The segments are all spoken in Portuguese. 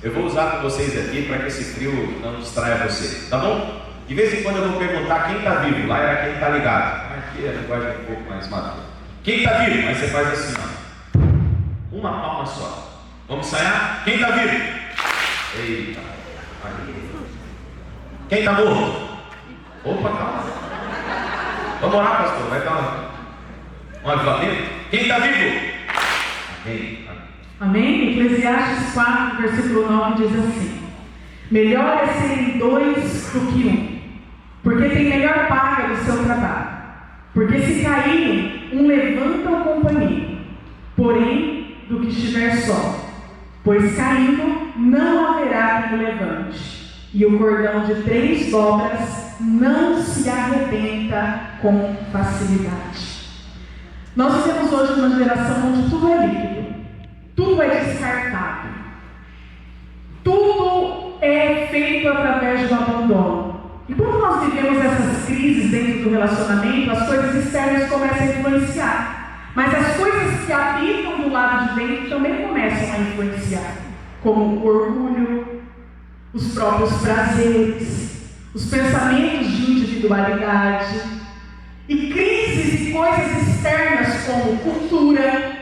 Eu vou usar com vocês aqui para que esse frio não distraia você, tá bom? De vez em quando eu vou perguntar quem está vivo, lá era quem está ligado. Aqui a linguagem é um pouco mais madura. Quem está vivo? Aí você faz assim, ó. Uma palma só. Vamos ensaiar? Quem está vivo? Eita. Quem está morto? Opa, calma. Vamos orar, pastor. Vai dar um avivamento. Quem está vivo? Amém. Amém? Eclesiastes 4, versículo 9 diz assim: melhor é serem dois do que um, porque tem melhor paga do seu trabalho. Porque se caírem, um levanta o companheiro, porém, do que estiver só. Pois caindo, não haverá quem o levante, e o cordão de 3 dobras não se arrebenta com facilidade. Nós vivemos hoje uma geração onde tudo é líquido, tudo é descartável, tudo é feito através do abandono. E quando nós vivemos essas crises dentro do relacionamento, as coisas externas começam a influenciar, mas as coisas que habitam do lado de dentro também começam a influenciar, como o orgulho, os próprios prazeres, os pensamentos de individualidade, e crises e coisas externas como cultura,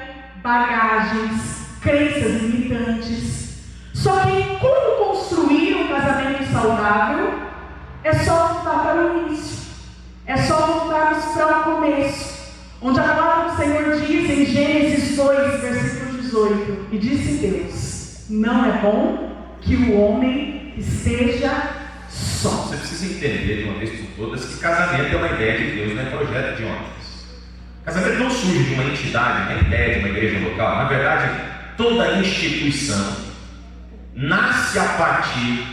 bagagens, crenças limitantes. Só que como construir um casamento saudável é só voltar para o início, é só voltarmos para o começo, onde a palavra do Senhor diz em Gênesis 2, versículo 18, e disse Deus: não é bom que o homem esteja só. Você precisa entender de uma vez por todas que casamento é uma ideia de Deus, não é projeto de homens. Casamento não surge de uma entidade, uma ideia de uma igreja local. Na verdade, toda instituição nasce a partir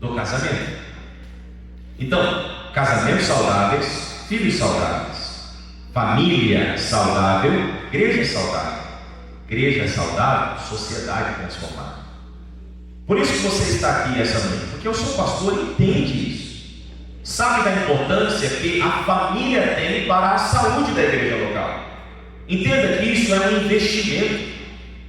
do casamento. Então, casamentos saudáveis, filhos saudáveis, família saudável, igreja saudável. Igreja saudável, sociedade transformada. Por isso que você está aqui essa noite, porque o seu pastor entende isso, sabe da importância que a família tem para a saúde da igreja local. Entenda que isso é um investimento,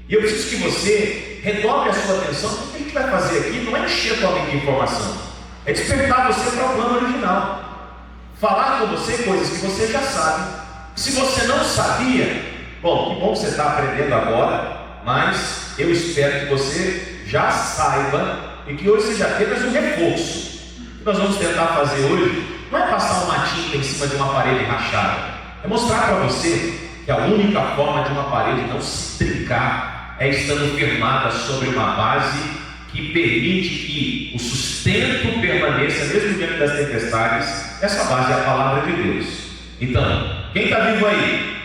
e eu preciso que você redobre a sua atenção, porque o que a gente vai fazer aqui não é encher a tua mente de informação, é despertar você para o plano original, falar com você coisas que você já sabe. Se você não sabia, bom, que bom que você está aprendendo agora, mas eu espero que você já saiba e que hoje seja apenas um reforço. O que nós vamos tentar fazer hoje não é passar uma tinta em cima de uma parede rachada, é mostrar para você que a única forma de uma parede não se trincar é estando firmada sobre uma base que permite que o sustento permaneça mesmo diante das tempestades. Essa base é a palavra de Deus. Então, quem está vivo aí?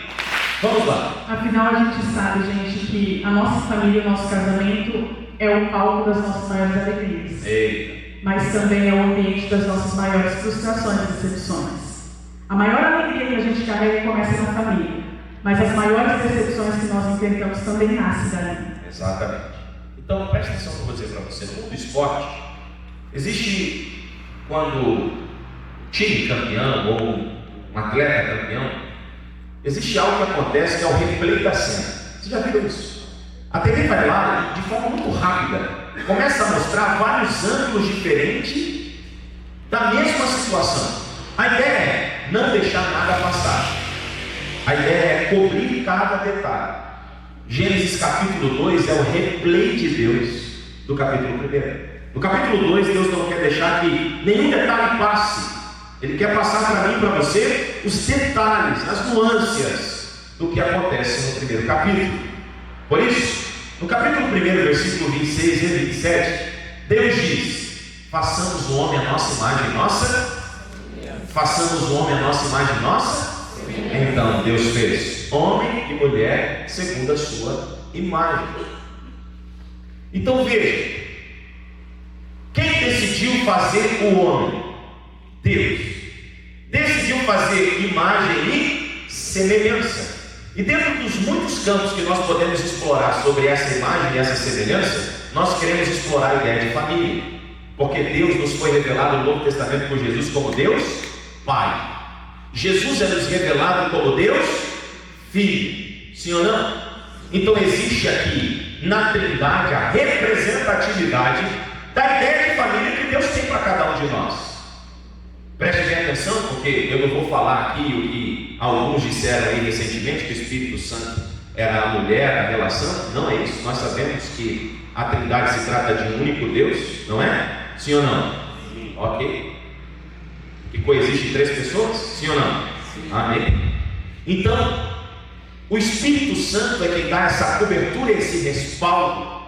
Vamos lá. Afinal, a gente sabe, gente, que a nossa família, o nosso casamento é o palco das nossas maiores alegrias. Eita. Mas também é o ambiente das nossas maiores frustrações e decepções. A maior alegria que a gente carrega começa na família, mas as maiores decepções que nós enfrentamos também nascem dali. Exatamente. Então, preste atenção no que eu vou dizer para você. No mundo do esporte, existe, quando um time campeão ou um atleta campeão, existe algo que acontece que é o replay da cena. Você já viu isso? A TV vai lá de forma muito rápida, começa a mostrar vários ângulos diferentes da mesma situação. A ideia é não deixar nada passar. A ideia é cobrir cada detalhe. Gênesis capítulo 2 é o replay de Deus do capítulo 1. No capítulo 2, Deus não quer deixar que nenhum detalhe passe. Ele quer passar para mim e para você os detalhes, as nuances do que acontece no primeiro capítulo. Por isso, no capítulo 1, versículo 26 e 27, Deus diz: façamos o homem a nossa imagem nossa. Façamos o homem a nossa imagem nossa. Então Deus fez homem e mulher segundo a sua imagem. Então veja, quem decidiu fazer o homem? Deus. Decidiu fazer imagem e semelhança. E dentro dos muitos campos que nós podemos explorar sobre essa imagem e essa semelhança, nós queremos explorar a ideia de família, porque Deus nos foi revelado no Novo Testamento por Jesus como Deus Pai. Jesus é nos revelado como Deus Filho, sim ou não? Então existe aqui na Trindade a representatividade da ideia de família que Deus tem para cada um de nós. Preste bem atenção, porque eu não vou falar aqui o que alguns disseram aí recentemente, que o Espírito Santo era a mulher da relação. Não é isso. Nós sabemos que a Trindade se trata de um único Deus, não é? Sim ou não? Sim. Ok. Que coexiste três pessoas? Sim ou não? Sim. Amém. Então, o Espírito Santo é quem dá essa cobertura, esse respaldo,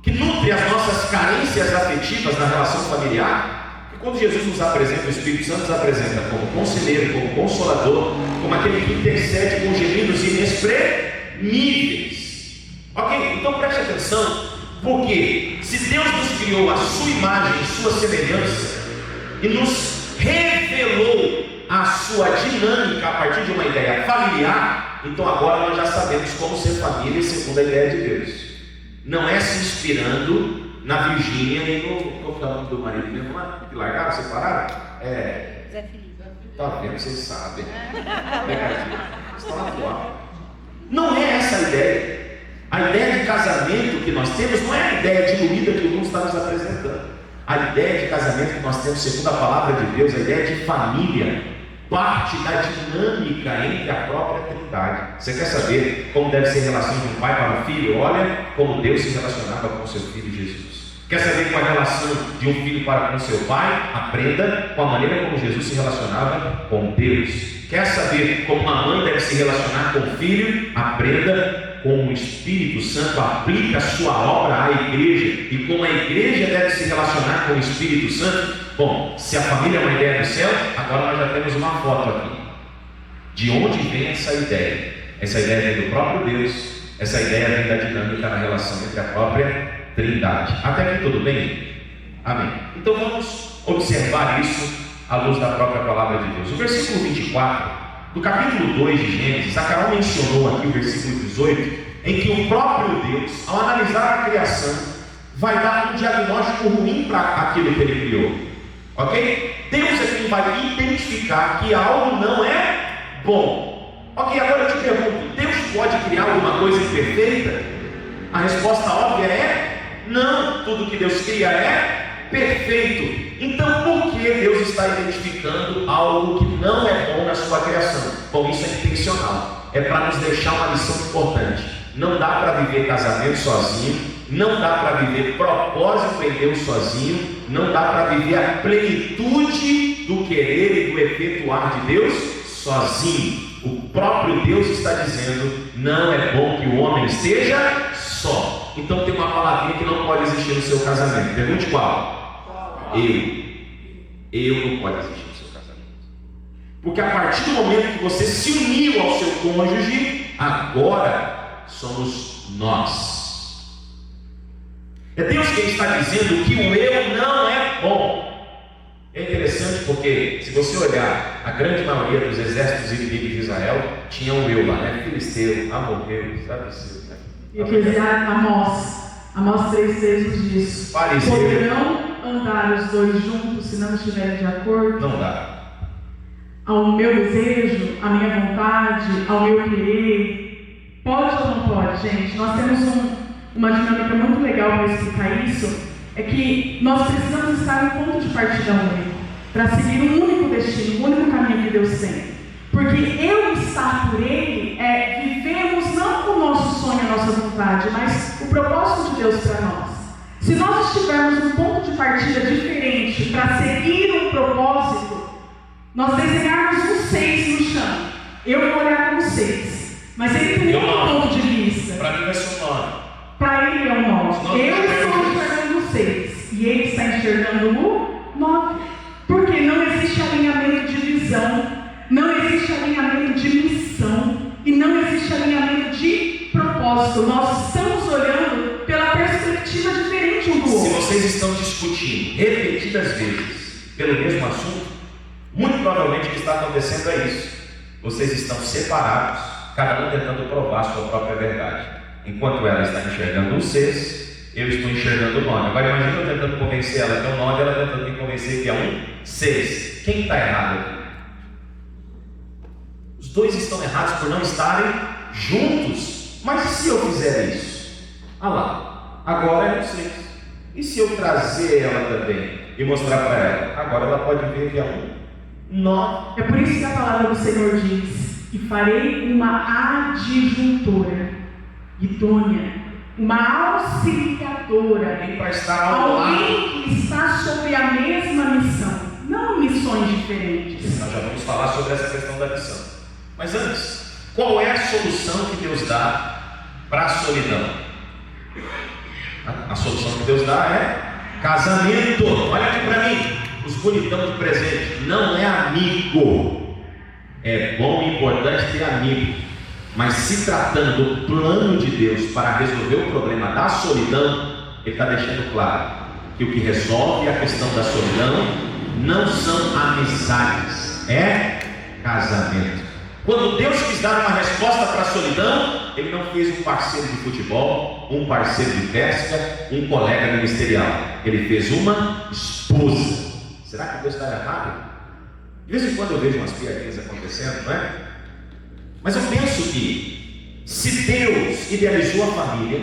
que nutre as nossas carências afetivas na relação familiar. E quando Jesus nos apresenta, o Espírito Santo nos apresenta como conselheiro, como consolador, como aquele que intercede com gemidos inexprimíveis. Ok? Então preste atenção, porque se Deus nos criou a sua imagem, sua semelhança, e nos revelou a sua dinâmica a partir de uma ideia familiar, então agora nós já sabemos como ser família segundo a ideia de Deus. Não é se inspirando na Virgínia e no nome do marido mesmo lá, que largaram, separaram? Zé Felipe. Tá vendo, vocês sabem. Estão atuando. Não é essa a ideia. A ideia de casamento que nós temos não é a ideia diluída que o mundo está nos apresentando. A ideia de casamento que nós temos segundo a palavra de Deus, a ideia de família, parte da dinâmica entre a própria Trindade. Você quer saber como deve ser a relação de um pai para um filho? Olha como Deus se relacionava com o seu filho Jesus. Quer saber qual é a relação de um filho para com seu pai? Aprenda com a maneira como Jesus se relacionava com Deus. Quer saber como uma mãe deve se relacionar com o filho? Aprenda como o Espírito Santo aplica a sua obra à igreja e como a igreja deve se relacionar com o Espírito Santo. Bom, se a família é uma ideia do céu, agora nós já temos uma foto aqui. De onde vem essa ideia? Essa ideia vem do próprio Deus. Essa ideia vem da dinâmica na relação entre a própria Trindade. Até aqui tudo bem? Amém. Então vamos observar isso à luz da própria palavra de Deus. O versículo 24 do capítulo 2 de Gênesis, a Carol mencionou aqui o versículo 18, em que o próprio Deus, ao analisar a criação, vai dar um diagnóstico ruim para aquilo que ele criou. Ok? Deus é quem vai identificar que algo não é bom. Ok, agora eu te pergunto, Deus pode criar alguma coisa imperfeita? A resposta óbvia é não. Tudo que Deus cria é perfeito. Então por que Deus está identificando algo que não é bom na sua criação? Bom, isso é intencional. É para nos deixar uma lição importante. Não dá para viver casamento sozinho. Não dá para viver propósito em Deus sozinho. Não dá para viver a plenitude do querer e do efetuar de Deus sozinho. O próprio Deus está dizendo: não é bom que o homem esteja só. Então tem uma palavrinha que não pode existir no seu casamento. Pergunte qual? Eu não pode existir no seu casamento. Porque a partir do momento que você se uniu ao seu cônjuge, agora somos nós. É Deus quem está dizendo que o eu não é bom. É interessante porque, se você olhar, a grande maioria dos exércitos inimigos de Israel tinha um eu lá, né? Filisteu, amorreu, sabe assim, né? E aqueles Amós 3,6 nos diz: poderão andar os dois juntos se não estiverem de acordo? Não dá. Ao meu desejo, à minha vontade, ao meu querer. Pode ou não pode, gente? Nós temos uma dinâmica muito legal para explicar isso. É que nós precisamos estar em ponto de partida único para seguir um único destino, um único caminho que Deus tem. Porque eu estar por Ele é vivemos não o nosso sonho, a nossa vontade, mas o propósito de Deus para nós. Se nós estivermos num ponto de partida diferente para seguir um propósito, nós desenharmos um 6 no chão. Eu vou olhar como 6, mas ele tem um ponto de vista. Para mim vai ser um 9. Para ele é um 9. Eu estou enxergando o 6 e ele está enxergando o 9. Porque não existe alinhamento de visão, não existe alinhamento de missão e não existe alinhamento de propósito. Nós estamos olhando pela perspectiva diferente um do outro. Se vocês estão discutindo repetidas vezes pelo mesmo assunto, muito provavelmente o que está acontecendo é isso. Vocês estão separados, cada um tentando provar a sua própria verdade. Enquanto ela está enxergando um 6, eu estou enxergando o 9. Agora imagina eu tentando convencer ela que é um 9, ela tentando me convencer que é um 6. Quem está errado aqui? Os dois estão errados por não estarem juntos. Mas e se eu fizer isso? Ah lá, agora é um 6. E se eu trazer ela também e mostrar para ela? Agora ela pode ver que é um 9. É por isso que a palavra do Senhor diz: e farei uma adjuntora idônea, uma auxiliadora, Alguém para estar ao lado. alguém que está sobre a mesma missão, não missões diferentes. Nós já vamos falar sobre essa questão da missão. Mas antes, qual é a solução que Deus dá para a solidão? A solução que Deus dá é casamento. Olha aqui para mim, os bonitão de presente. Não é amigo. É bom e importante ter amigo, mas se tratando do plano de Deus para resolver o problema da solidão, Ele está deixando claro que o que resolve a questão da solidão não são amizades, é casamento. Quando Deus quis dar uma resposta para a solidão, Ele não fez um parceiro de futebol, um parceiro de pesca, um colega ministerial. Ele fez uma esposa. Será que Deus está errado? De vez em quando eu vejo umas piadinhas acontecendo, não é? Mas eu penso que se Deus idealizou a família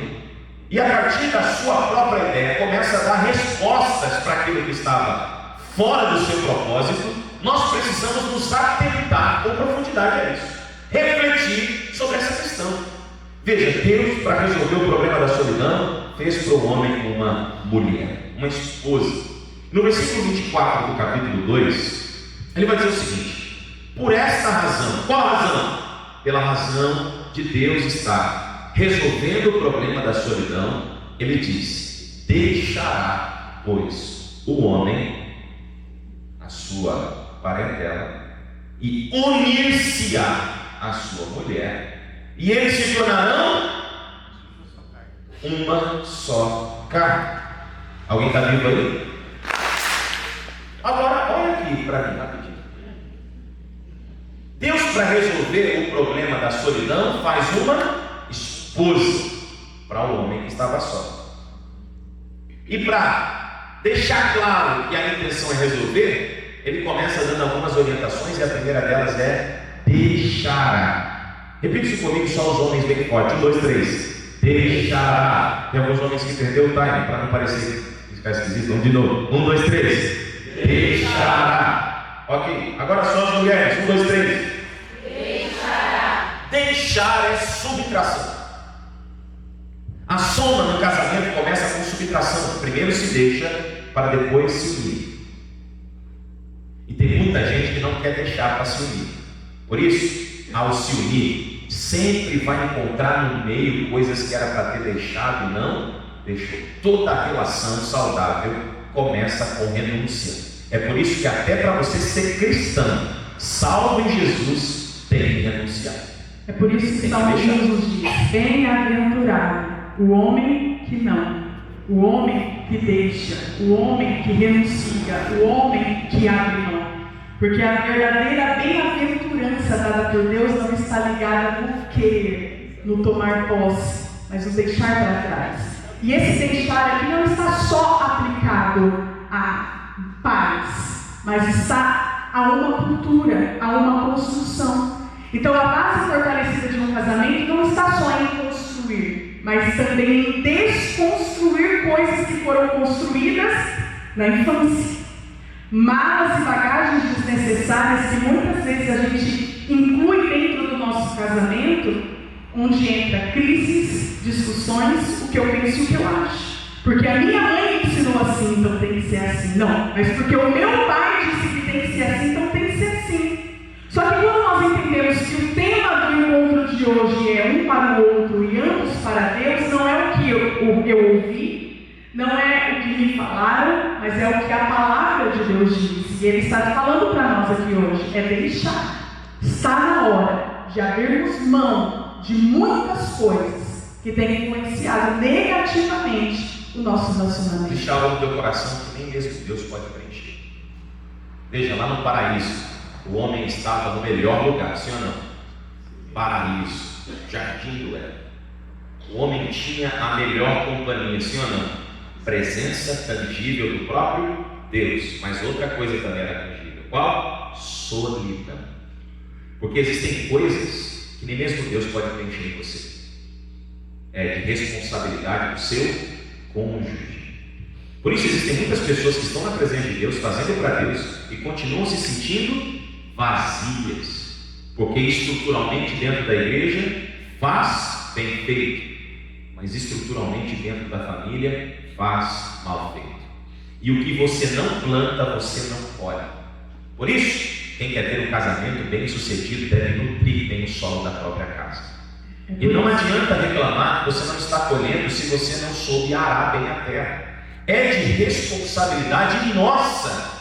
e a partir da sua própria ideia começa a dar respostas para aquilo que estava fora do seu propósito, nós precisamos nos atentar com profundidade a isso, refletir sobre essa questão. Veja, Deus, para resolver o problema da solidão, fez para o homem uma mulher, uma esposa. No versículo 24 do capítulo 2, ele vai dizer o seguinte: por esta razão, qual a razão? Pela razão de Deus estar resolvendo o problema da solidão, Ele diz: deixará, pois, o homem a sua parentela e unir-se-á à sua mulher, e eles se tornarão uma só carne. Alguém está vivo aí? Agora, olha aqui para mim rapidinho. Deus, para resolver o problema da solidão, faz uma esposa para o homem que estava só. E para deixar claro que a intenção é resolver, ele começa dando algumas orientações, e a primeira delas é deixará. Repita isso comigo, só os homens bem forte. 1, 2, 3. Deixará. Tem alguns homens que perderam o time, para não parecer ficar esquisito. Vamos de novo. 1, 2, 3. Deixará. Ok, agora só as mulheres. 1, 2, 3. Deixará. Deixar é subtração. A soma no casamento começa com subtração. Primeiro se deixa para depois se unir. E tem muita gente que não quer deixar para se unir. Por isso, ao se unir, sempre vai encontrar no meio coisas que era para ter deixado e não deixou. Toda relação saudável começa com renúncia. É por isso que até para você ser cristão, salvo em Jesus, tem que renunciar. É por isso que Salmo nos diz: bem-aventurado o homem que não, o homem que deixa, o homem que renuncia, o homem que abre mão. Porque a verdadeira bem-aventurança dada por Deus não está ligada no querer, no tomar posse, mas no deixar para trás. E esse deixar aqui não está só aplicado a pais, mas está a uma cultura, a uma construção. Então a base fortalecida de um casamento não está só em construir, mas também em desconstruir coisas que foram construídas na infância. Malas e bagagens desnecessárias que muitas vezes a gente inclui dentro do nosso casamento, onde entra crises, discussões, o que eu penso e o que eu acho. Porque a minha mãe me ensinou assim, então tem que ser assim. Não, mas porque o meu pai disse que tem que ser assim, então tem que ser assim. Só que quando nós entendemos que o tema do encontro de hoje é um para o outro e ambos para Deus, não é o que eu ouvi, não é o que me falaram, mas é o que a palavra de Deus diz. E Ele está falando para nós aqui hoje, é deixar. Está na hora de abrirmos mão de muitas coisas que têm influenciado negativamente o nosso relacionamento. Deixar algo no teu coração que nem mesmo Deus pode preencher. Veja, lá no paraíso, o homem estava no melhor lugar, sim ou não? Paraíso, jardim do Éden. O homem tinha a melhor companhia, sim ou não? Presença tangível do próprio Deus. Mas outra coisa também era tangível. Qual? Solidão. Porque existem coisas que nem mesmo Deus pode preencher em você. é de responsabilidade do seu cônjuge. Por isso existem muitas pessoas que estão na presença de Deus, fazendo para Deus, e continuam se sentindo vazias, porque estruturalmente dentro da igreja faz bem feito, mas estruturalmente dentro da família faz mal feito. E o que você não planta, você não colhe. Por isso, quem quer ter um casamento bem sucedido deve nutrir bem o solo da própria casa. E não adianta reclamar que você não está colhendo se você não soube arar bem a terra. É de responsabilidade nossa,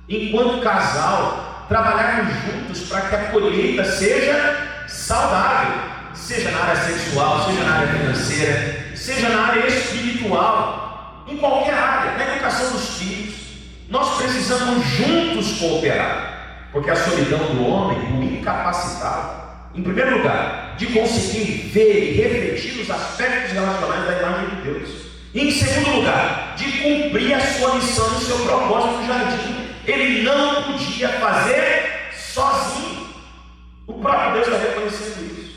enquanto casal, trabalharmos juntos para que a colheita seja saudável, seja na área sexual, seja na área financeira, seja na área espiritual, em qualquer área, na educação dos filhos. Nós precisamos juntos cooperar, porque a solidão do homem o incapacitava, em primeiro lugar, de conseguir ver e refletir os aspectos relacionais da imagem de Deus. E em segundo lugar, de cumprir a sua missão e o seu propósito no jardim. Ele não podia fazer sozinho. O próprio Deus está reconhecendo isso.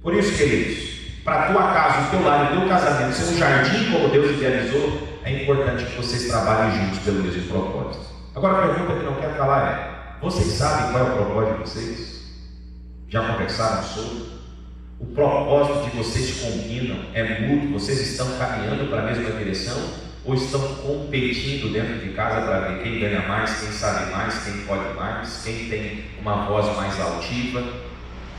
Por isso, queridos, para a tua casa, o teu lar, o teu casamento ser um jardim como Deus idealizou, é importante que vocês trabalhem juntos pelo mesmo propósito. Agora a pergunta que não quero calar é: vocês sabem qual é o propósito de vocês? Já conversaram sobre? O propósito de vocês combinam, é mútuo? Vocês estão caminhando para a mesma direção? Ou estão competindo dentro de casa para ver quem ganha mais, quem sabe mais, quem pode mais, quem tem uma voz mais altiva?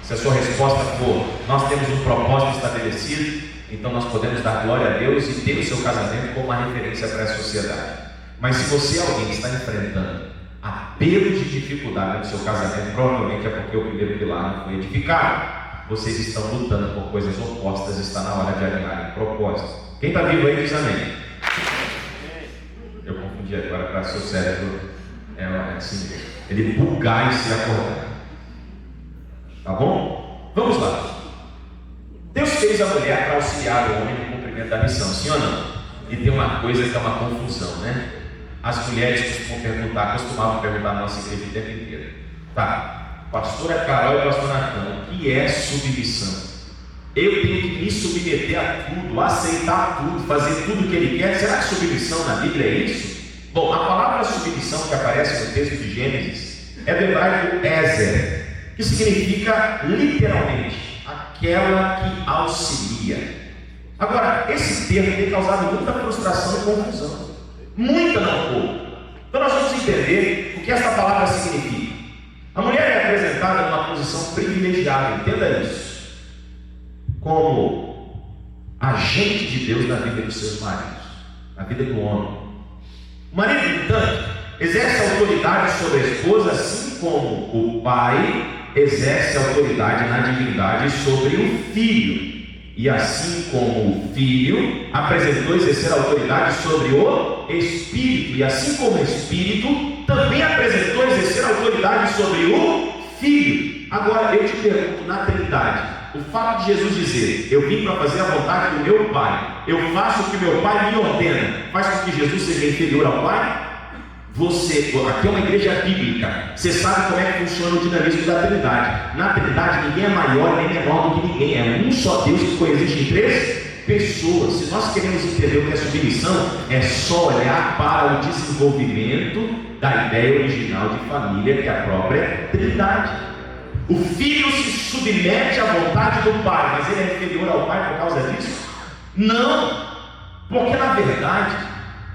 Se a sua resposta for: nós temos um propósito estabelecido, então nós podemos dar glória a Deus e ter o seu casamento como uma referência para a sociedade. Mas se você é alguém que está enfrentando apelos de dificuldade no seu casamento, provavelmente é porque o primeiro pilar não foi edificado. Vocês estão lutando por coisas opostas, está na hora de alinhar em propósito. Quem está vivo aí diz amém. Eu confundi agora para seu cérebro, assim, ele bugar e se acordar. Tá bom? Vamos lá. Deus fez a mulher para auxiliar o homem no cumprimento da missão, sim ou não? E tem uma coisa que é uma confusão, né? As mulheres costumavam perguntar na nossa igreja o tempo inteiro: tá, pastora Carol e pastor Natan, o que é submissão? Eu tenho que me submeter a tudo, aceitar tudo, fazer tudo o que ele quer? Será que submissão na Bíblia é isso? Bom, a palavra submissão que aparece no texto de Gênesis é do hebraico ezer, que significa literalmente aquela que auxilia. Agora, esse termo tem causado muita frustração e confusão, muita não pouco. Então nós vamos entender o que essa palavra significa. A mulher é apresentada numa posição privilegiada, entenda isso, como agente de Deus na vida dos seus maridos, na vida do homem. O marido, portanto, exerce autoridade sobre a esposa, assim como o pai exerce autoridade na divindade sobre o filho. E assim como o filho apresentou exercer autoridade sobre o Espírito, e assim como o Espírito também apresentou exercer autoridade sobre o Filho. Agora eu te pergunto, na Trindade, o fato de Jesus dizer: eu vim para fazer a vontade do meu Pai, eu faço o que meu Pai me ordena, faz com que Jesus seja inferior ao Pai? Aqui é uma igreja bíblica, você sabe como é que funciona o dinamismo da Trindade. Na Trindade ninguém é maior nem menor do que ninguém, é um só Deus que coexiste em três pessoas. Se nós queremos entender o que é submissão, é só olhar para o desenvolvimento da ideia original de família, que é a própria Trindade. O filho se submete à vontade do pai, mas ele é inferior ao pai por causa disso? Não, porque na verdade,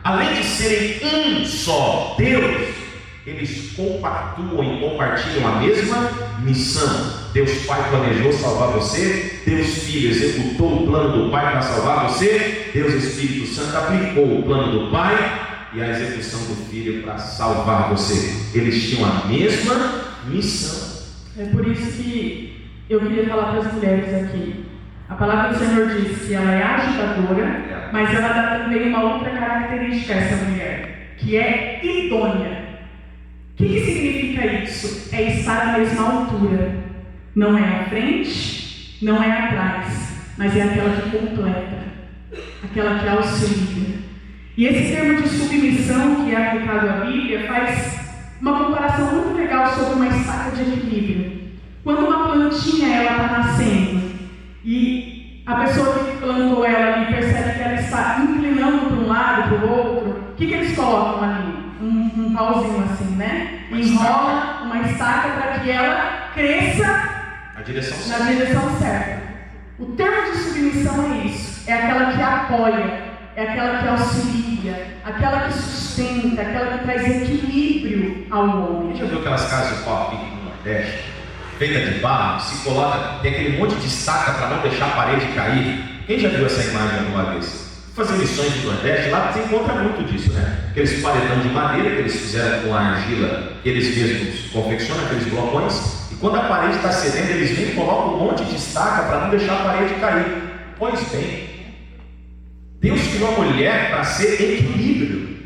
além de serem um só Deus, eles compactuam e compartilham a mesma missão. Deus Pai planejou salvar você, Deus Filho executou o plano do Pai para salvar você, Deus Espírito Santo aplicou o plano do Pai e a execução do Filho para salvar você. Eles tinham a mesma missão. É por isso que eu queria falar para as mulheres aqui. A palavra do Senhor diz que ela é ajudadora, mas ela dá também uma outra característica a essa mulher, que é idônea. O que significa isso? É estar à mesma altura. Não é à frente, não é atrás, mas é aquela que completa, aquela que auxilia. E esse termo de submissão que é aplicado à Bíblia faz uma comparação muito legal sobre uma estaca de equilíbrio. Quando uma plantinha está nascendo e A pessoa que plantou ela ali percebe que ela está inclinando para um lado, para o outro. O que eles colocam ali? Um pauzinho assim, né? Enrola uma estaca para que ela cresça na direção certa. O termo de submissão é isso. É aquela que apoia, é aquela que auxilia, aquela que sustenta, aquela que traz equilíbrio ao homem. Já viu aquelas casas de pau aqui no Nordeste? Feita de barro, se coloca, tem aquele monte de estaca para não deixar a parede cair. Quem já viu essa imagem alguma vez? Fazer missões do Nordeste, lá você encontra muito disso, né? Aqueles paredão de madeira que eles fizeram com a argila, que eles mesmos confeccionam, aqueles blocões, e quando a parede está cedendo, eles vêm e colocam um monte de estaca para não deixar a parede cair. Pois bem, Deus criou a mulher para ser equilíbrio,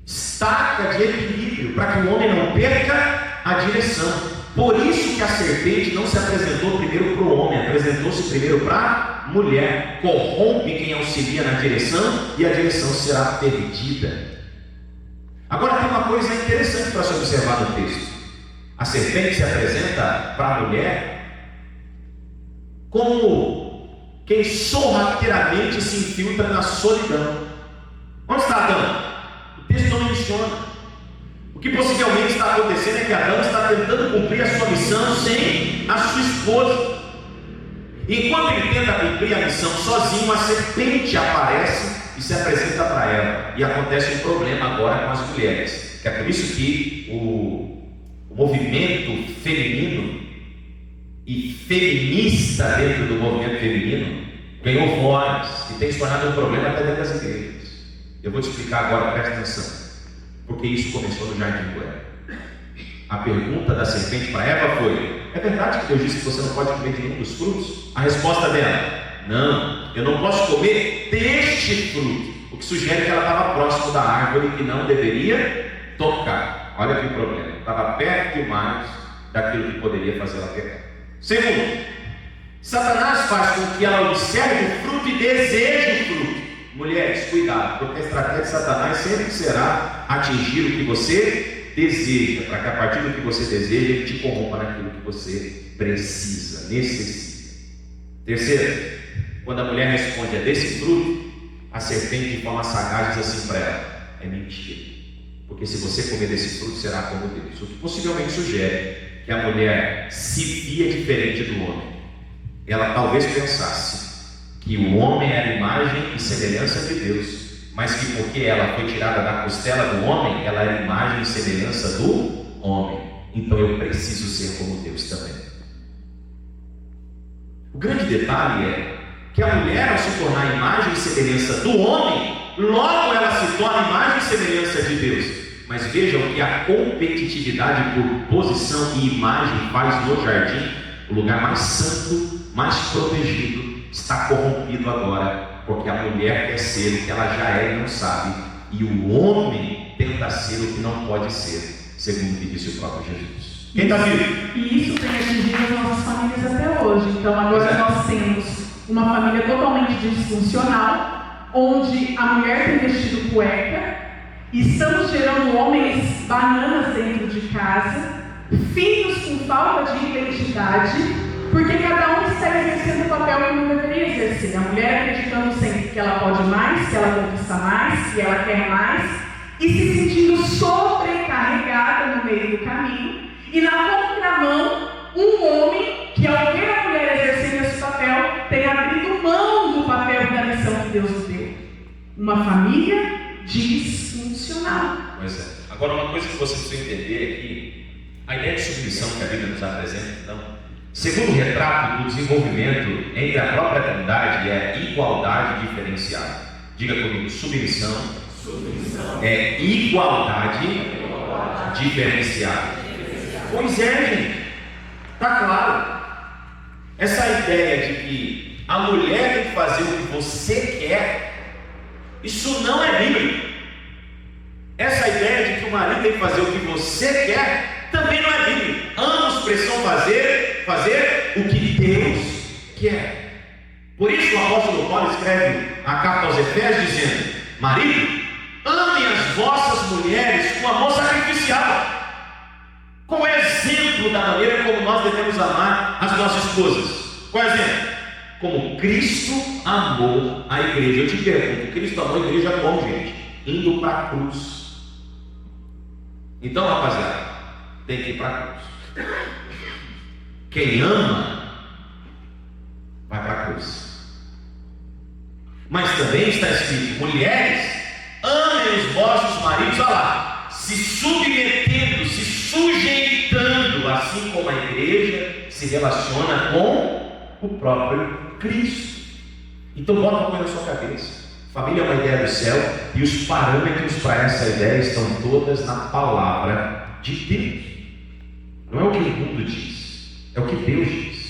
estaca de equilíbrio, para que o homem não perca a direção. Por isso que a serpente não se apresentou primeiro para o homem, apresentou-se primeiro para a mulher. Corrompe quem auxilia na direção e a direção será perdida. Agora tem uma coisa interessante para se observar no texto. A serpente se apresenta para a mulher como quem sorrateiramente se infiltra na solidão. Onde está Adão? O texto não menciona. O que possivelmente está acontecendo é que Adão está tentando cumprir a sua missão sem a sua esposa. Enquanto ele tenta cumprir a missão sozinho, a serpente aparece e se apresenta para ela. E acontece um problema agora com as mulheres. Que é por isso que o movimento feminino e feminista dentro do movimento feminino ganhou voz e tem se tornado um problema até dentro das igrejas. Eu vou te explicar agora, presta atenção. Porque isso começou no jardim do Éden. A pergunta da serpente para Eva foi: é verdade que Deus disse que você não pode comer de nenhum dos frutos? A resposta dela: não, eu não posso comer deste fruto. O que sugere que ela estava próximo da árvore que não deveria tocar. Olha que problema, estava perto demais daquilo que poderia fazer ela pecar. Segundo, Satanás faz com que ela observe o fruto e deseje o fruto. Mulheres, cuidado, porque a estratégia de Satanás sempre será atingir o que você deseja, para que a partir do que você deseja, ele te corrompa naquilo que você precisa, necessita. Terceiro, quando a mulher responde: é desse fruto, a serpente de forma sagaz diz assim para ela: é mentira, porque se você comer desse fruto, será como Deus. O que possivelmente sugere que a mulher se via diferente do homem. Ela talvez pensasse que o homem era imagem e semelhança de Deus, mas que porque ela foi tirada da costela do homem, ela era imagem e semelhança do homem. Então eu preciso ser como Deus também. O grande detalhe é que a mulher, ao se tornar imagem e semelhança do homem, logo ela se torna imagem e semelhança de Deus. Mas vejam que a competitividade por posição e imagem faz no jardim o lugar mais santo, mais protegido, está corrompido agora, porque a mulher quer ser o que ela já é e não sabe, e o homem tenta ser o que não pode ser, segundo o que disse o próprio Jesus. Quem está vivo? E isso tem atingido as nossas famílias até hoje. Então agora nós temos uma família totalmente disfuncional, onde a mulher tem vestido cueca, e estamos gerando homens bananas dentro de casa, filhos com falta de identidade, porque cada um está exercendo o papel que não deveria exercer. A mulher acreditando sempre que ela pode mais, que ela conquista mais, que ela quer mais, e se sentindo sobrecarregada no meio do caminho, e na contramão, um homem que, ao ver a mulher exercendo esse papel, tem abrido mão do papel e da missão que Deus nos deu. Uma família disfuncional. Pois é. Agora, uma coisa que você precisa entender é que a ideia de submissão que a Bíblia nos apresenta, então, segundo o retrato do desenvolvimento entre a própria Trindade e a igualdade diferenciada. Diga comigo: submissão é igualdade diferenciada. Pois é, gente, está claro. Essa ideia de que a mulher tem que fazer o que você quer, isso não é bíblico. Essa ideia de que o marido tem que fazer o que você quer, também não é bíblico. Ambos precisam fazer o que Deus quer. Por isso o apóstolo Paulo escreve a carta aos Efésios dizendo: marido, amem as vossas mulheres com amor sacrificial, com o exemplo da maneira como nós devemos amar as nossas esposas. Qual é o exemplo? como Cristo amou a igreja. Eu te pergunto, Cristo amou a igreja como, gente? Indo para a cruz. Então, rapaziada, tem que ir para a cruz. Quem ama, vai para a cruz. Mas também está escrito: mulheres, amem os vossos maridos, olha lá, se submetendo, se sujeitando, assim como a igreja se relaciona com o próprio Cristo. Então bota uma coisa na sua cabeça: família é uma ideia do céu, e os parâmetros para essa ideia estão todas na palavra de Deus. Não é o que o mundo diz, é o que Deus diz.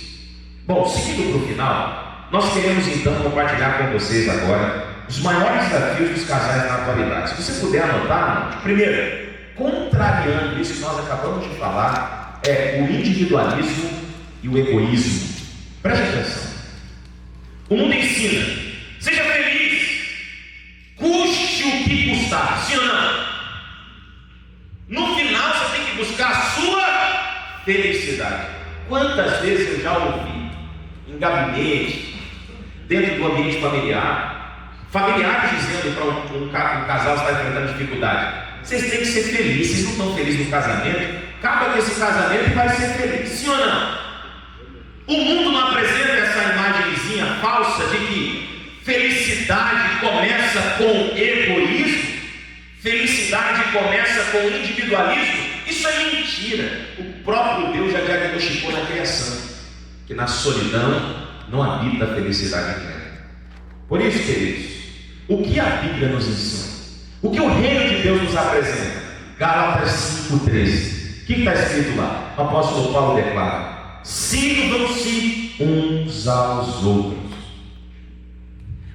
Bom, seguindo para o final, nós queremos então compartilhar com vocês agora os maiores desafios dos casais na atualidade. Se você puder anotar, primeiro, contrariando isso que nós acabamos de falar, é o individualismo e o egoísmo. Preste atenção. O mundo ensina: seja feliz, custe o que custar, sim ou não? No final você tem que buscar a sua felicidade. Quantas vezes eu já ouvi em gabinete, dentro do ambiente familiares dizendo para um casal que está enfrentando dificuldade: vocês têm que ser felizes, vocês não estão felizes no casamento, acaba desse casamento e vai ser feliz, sim ou não? O mundo não apresenta essa imagenzinha falsa de que felicidade começa com egoísmo, felicidade começa com individualismo. Isso é mentira. O próprio Deus já diagnosticou na criação que na solidão não habita a felicidade plena. Por isso, queridos, o que a Bíblia nos ensina? O que o reino de Deus nos apresenta? Gálatas 5,13. O que está escrito lá? O apóstolo Paulo declara: sirvam-se uns aos outros.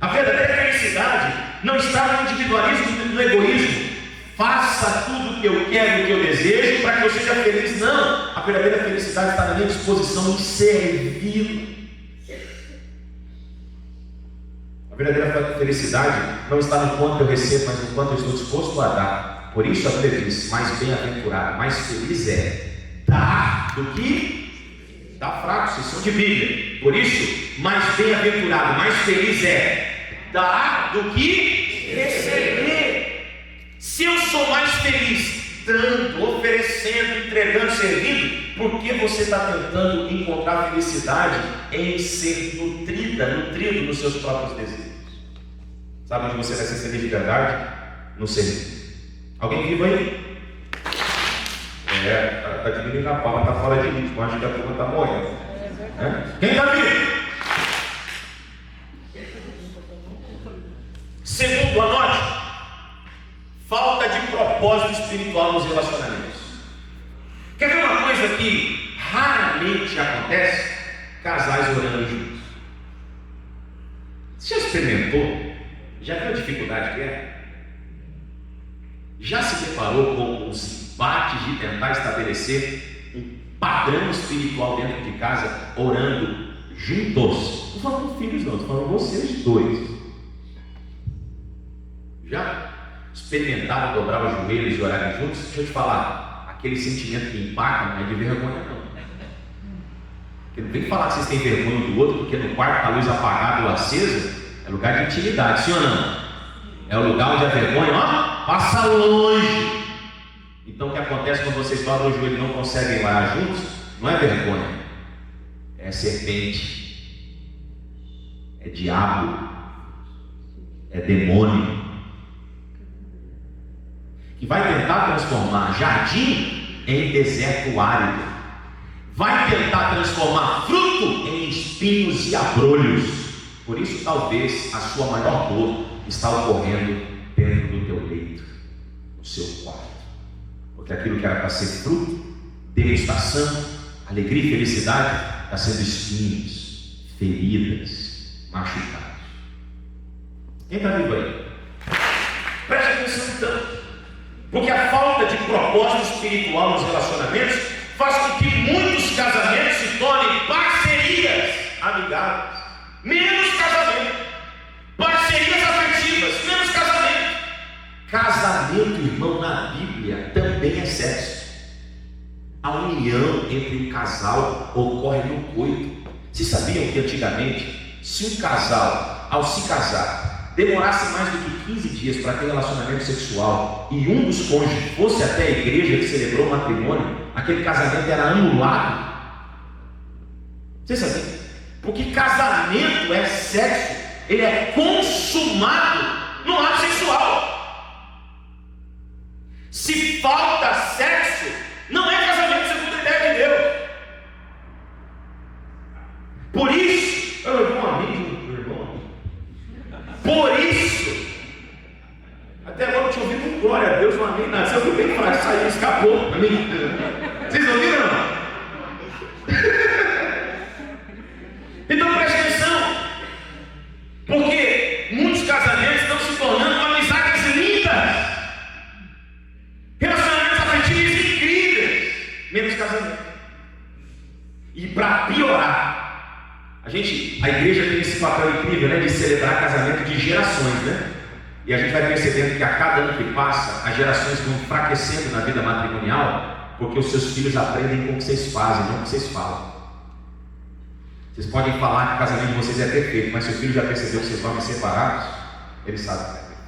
A verdadeira felicidade não está no individualismo e no egoísmo. Faça tudo o que eu quero e o que eu desejo para que eu seja feliz. Não, a verdadeira felicidade está na minha disposição de servir. A verdadeira felicidade não está no quanto eu recebo, mas no quanto eu estou disposto a dar. Por isso a Bíblia diz: mais bem-aventurado, mais feliz é dar do que dar fraco. Vocês são de Bíblia. Por isso, mais bem-aventurado, mais feliz é dar do que receber. Se eu sou mais feliz dando, oferecendo, entregando, servindo, por que você está tentando encontrar felicidade em ser nutrido nos seus próprios desejos? Sabe onde você vai ser feliz de verdade? No serviço. Alguém vivo aí? Está diminuindo a palma, está fora de ritmo, acho que a turma está morrendo. Quem está vivo? Segundo, anote: falta de propósito espiritual nos relacionamentos. Quer ver uma coisa que raramente acontece? Casais orando juntos. Você já experimentou? Já viu a dificuldade que é? Já se deparou com os embates de tentar estabelecer um padrão espiritual dentro de casa, orando juntos? Não estou falando filhos não, estou falando vocês dois. Já experimentaram dobrar os joelhos e orarem juntos? Deixa eu te falar, aquele sentimento que impacta não é de vergonha não. Porque não tem que falar que vocês têm vergonha um do outro, porque no quarto com a luz apagada ou acesa é lugar de intimidade, sim ou não? É o lugar onde a vergonha, passa longe. Então o que acontece quando vocês dobram o joelho e não conseguem orar juntos? Não é vergonha, é serpente, é diabo, é demônio, que vai tentar transformar jardim em deserto árido, vai tentar transformar fruto em espinhos e abrolhos. Por isso talvez a sua maior dor está ocorrendo dentro do teu leito, no seu quarto, porque aquilo que era para ser fruto, degustação, alegria e felicidade, está sendo espinhos, feridas, machucados. Quem está vivo aí? Preste atenção então, porque a falta de propósito espiritual nos relacionamentos faz com que muitos casamentos se tornem parcerias amigáveis, menos casamento, parcerias afetivas, menos casamento. Casamento, irmão, na Bíblia também é sexo. A união entre um casal ocorre no coito. Vocês sabiam que antigamente se um casal, ao se casar, demorasse mais do que 15 dias para ter relacionamento sexual e um dos cônjuges fosse até a igreja que celebrou o matrimônio, aquele casamento era anulado. Você sabe? Porque casamento é sexo, ele é consumado no ato sexual. Se falta sexo, não é casamento segundo a ideia de Deus. Por isso, eu vou um amigo, meu irmão. Por isso, até agora eu tinha ouvido um glória a Deus, um amém, nada. Você ouviu bem falar, saiu, escapou. Amém? Vocês ouviram não? Então preste atenção, porque muitos casamentos estão se tornando amizades lindas, relacionamentos afetivos incríveis, menos casamento. E para piorar, a igreja tem esse papel incrível, né, de celebrar casamento de gerações, né? E a gente vai percebendo que a cada ano que passa, as gerações vão enfraquecendo na vida matrimonial, porque os seus filhos aprendem com o que vocês fazem, não o que vocês falam. Vocês podem falar que o casamento de vocês é perfeito, mas se o filho já percebeu que vocês vão separados, ele sabe que é perfeito.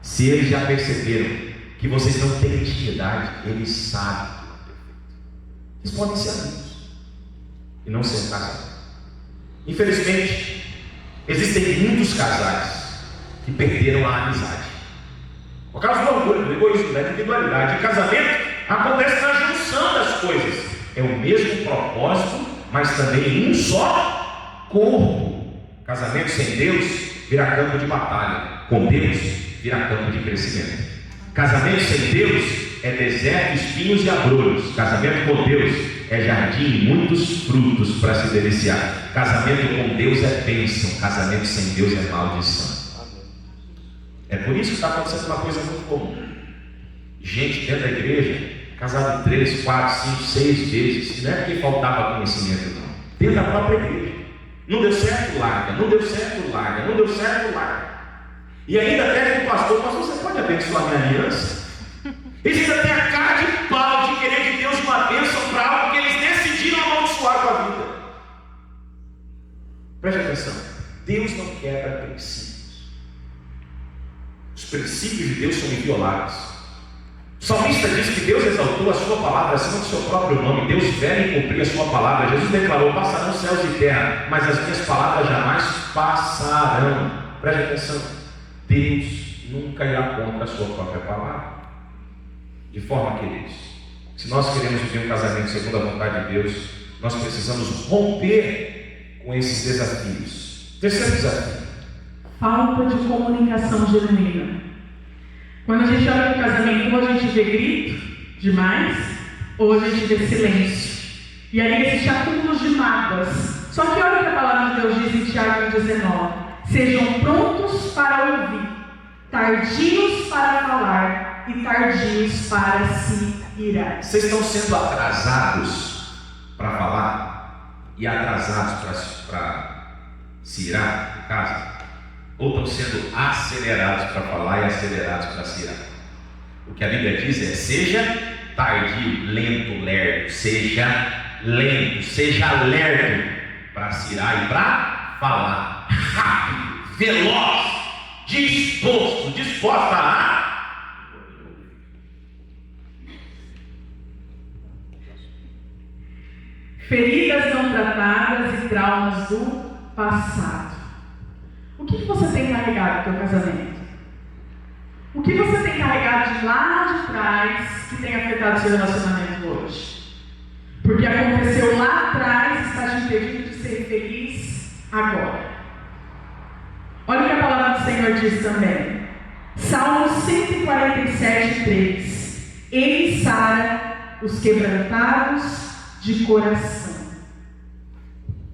Se eles já perceberam que vocês não têm intimidade, eles sabem que não é perfeito. Vocês podem ser amigos e não ser casados. Infelizmente, existem muitos casais que perderam a amizade por causa do orgulho, do egoísmo, da individualidade. O casamento acontece na junção das coisas. É o mesmo propósito, mas também um só corpo. Casamento sem Deus vira campo de batalha. Com Deus vira campo de crescimento. Casamento sem Deus é deserto, espinhos e abrolhos. Casamento com Deus é jardim e muitos frutos para se deliciar. Casamento com Deus é bênção. Casamento sem Deus é maldição. É por isso que está acontecendo uma coisa muito comum. Gente dentro da igreja casado 3, 4, 5, 6 vezes. Não é porque faltava conhecimento, não. Dentro da própria igreja. Não deu certo, larga. Não deu certo, larga. Não deu certo, larga. E ainda pede para o pastor, você pode abençoar minha aliança? Eles ainda têm a cara de pau de querer de Deus uma bênção para algo que eles decidiram amaldiçoar com a vida. Preste atenção. Deus não quebra princípios. Os princípios de Deus são invioláveis. O salmista diz que Deus exaltou a sua palavra acima do seu próprio nome. Deus velho em cumprir a sua palavra. Jesus declarou: passarão céus e terra, mas as minhas palavras jamais passarão. Preste atenção. Deus nunca irá contra a sua própria palavra. De forma, queridos, se nós queremos viver um casamento segundo a vontade de Deus, nós precisamos romper com esses desafios. Terceiro desafio: falta de comunicação genuína. Quando a gente olha para o casamento, ou a gente vê grito demais, ou a gente vê silêncio. E aí existe acúmulos de mágoas. Só que olha o que a palavra de Deus diz em Tiago 19: sejam prontos para ouvir, tardios para falar e tardios para se irar. Vocês estão sendo atrasados para falar e atrasados para se irar em casa? Ou estão sendo acelerados para falar e acelerados para se irar? O que a Bíblia diz é: seja tardio, lento, lerdo. Seja lento, seja lerdo para se irar e para falar. Rápido, veloz, disposta a... feridas não tratadas e traumas do passado. O que você tem carregado no teu casamento? O que você tem carregado de lá de trás que tem afetado o seu relacionamento hoje? Porque aconteceu lá atrás e está te impedindo de ser feliz agora. Olha o que a palavra do Senhor diz também. Salmo 147, 3. Ele sara os quebrantados de coração.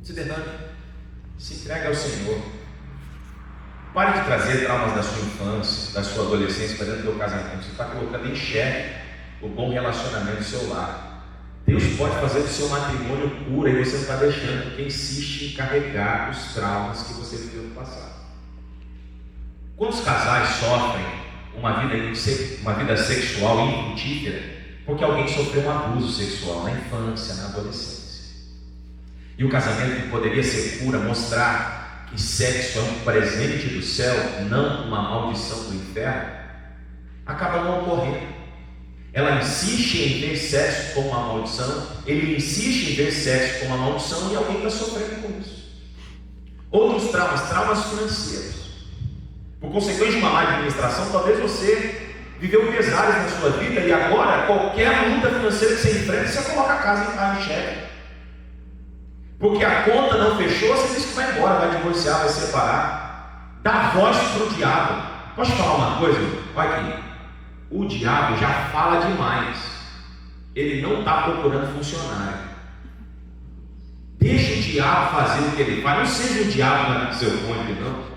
Se derrame, se entregue ao Senhor. Pare de trazer traumas da sua infância, da sua adolescência para dentro do teu casamento. Você está colocando em xeque o bom relacionamento do seu lar. Deus pode fazer do seu matrimônio cura e você não está deixando, porque insiste em carregar os traumas que você viveu no passado. Quantos casais sofrem uma vida sexual infrutífera porque alguém sofreu um abuso sexual na infância, na adolescência? E o casamento que poderia ser cura, mostrar que sexo é um presente do céu, não uma maldição do inferno, acaba não ocorrendo. Ela insiste em ver sexo como uma maldição, ele insiste em ver sexo como uma maldição, e alguém está sofrendo com isso. Outros traumas financeiros. Por consequência de uma má administração, talvez você viveu pesares na sua vida e agora qualquer luta financeira que você enfrenta, você coloca a casa em cheque. Porque a conta não fechou, você diz que vai embora, vai divorciar, vai separar. Dá voz para o diabo. Posso te falar uma coisa? Olha aqui. O diabo já fala demais. Ele não está procurando funcionário. Deixa o diabo fazer o que ele faz. Não seja o diabo na seu cônjuge, não.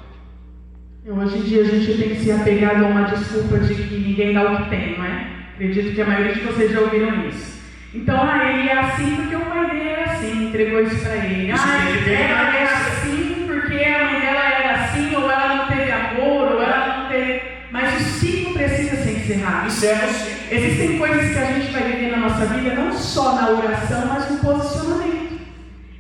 Hoje em dia a gente tem que se apegado a uma desculpa de que ninguém dá o que tem, não é? Acredito que a maioria de vocês já ouviram isso. Então, ele é assim porque o pai dele era assim, entregou isso para ele. Ela é assim porque a mãe dela era assim, ou ela não teve amor, ou ela não teve... Mas o ciclo precisa ser encerrado. Existem coisas que a gente vai viver na nossa vida, não só na oração, mas no posicionamento.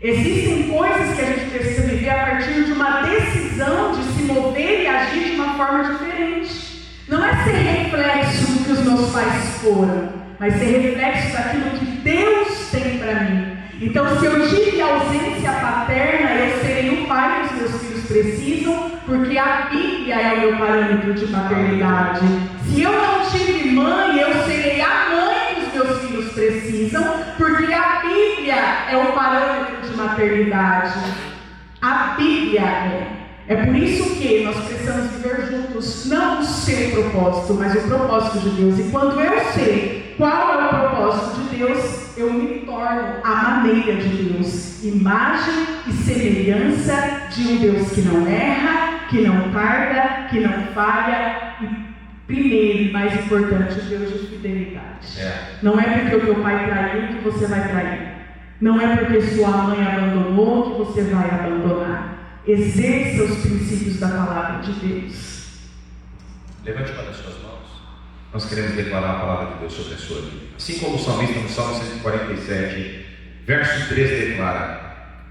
Existem coisas que a gente precisa viver a partir de uma decisão de se mover e agir de uma forma diferente. Não é ser reflexo do que os meus pais foram, mas ser reflexo daquilo que Deus tem para mim. Então, se eu tive ausência paterna, eu serei o pai que os meus filhos precisam, porque a Bíblia é o meu parâmetro de paternidade. Se eu não tive mãe, eu serei a mãe que os meus filhos precisam, porque a Bíblia é o parâmetro de maternidade. A Bíblia é. É por isso que nós precisamos viver juntos, não o seu propósito, mas o propósito de Deus. E quando eu sei qual é o propósito de Deus, eu me torno a maneira de Deus, imagem e semelhança de um Deus que não erra, que não tarda, que não falha, e primeiro e mais importante, o Deus de fidelidade. Não é porque o teu pai traiu que você vai trair. Não é porque sua mãe abandonou que você vai abandonar. Exerça os princípios da palavra de Deus. Levante uma das suas mãos. Nós queremos declarar a palavra de Deus sobre a sua vida. Assim como o salmista no Salmo 147, verso 3 declara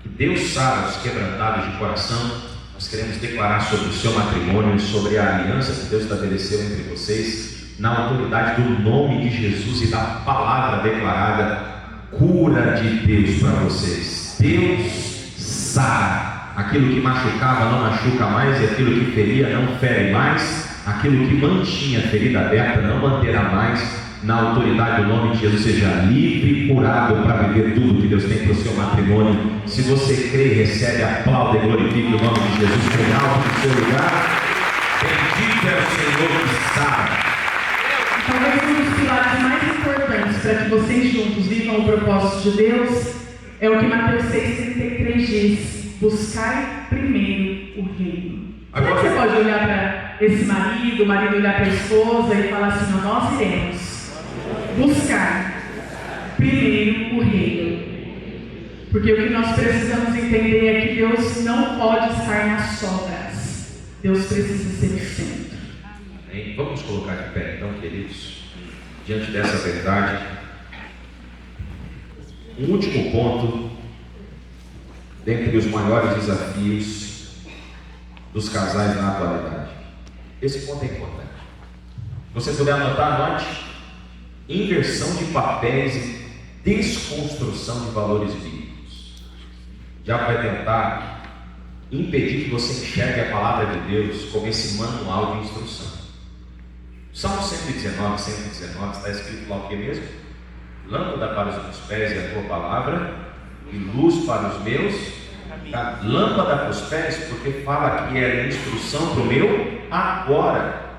que Deus sara os quebrantados de coração. Nós queremos declarar sobre o seu matrimônio e sobre a aliança que Deus estabeleceu entre vocês, na autoridade do nome de Jesus e da palavra declarada, cura de Deus para vocês. Deus sara. Aquilo que machucava não machuca mais, e aquilo que feria não fere mais, aquilo que mantinha a ferida aberta não manterá mais. Na autoridade do nome de Jesus, seja livre e curado para viver tudo que Deus tem para o seu matrimônio. Se você crê, recebe, aplaude e glorifique o nome de Jesus com alto no seu lugar. Bendito é o Senhor que sara. Talvez um dos pilares mais importantes para que vocês juntos vivam o propósito de Deus é o que Mateus 6,33 diz: buscai primeiro o reino. Agora você pode olhar para esse marido, o marido olhar para a esposa e falar assim: nós iremos buscar primeiro o reino. Porque o que nós precisamos entender é que Deus não pode estar nas sobras. Deus precisa ser o centro. Amém? Vamos colocar de pé então, queridos, diante dessa verdade. Um último ponto, dentre os maiores desafios dos casais na atualidade. Esse ponto é importante. Você puder anotar, anote: inversão de papéis e desconstrução de valores bíblicos. Já vai tentar impedir que você enxergue a palavra de Deus como esse manual de instrução. Salmo 119 está escrito lá o que mesmo? Lâmpada para os meus pés e a tua palavra, e luz para os meus. Tá? Lâmpada para os pés, porque fala que é instrução para o meu agora.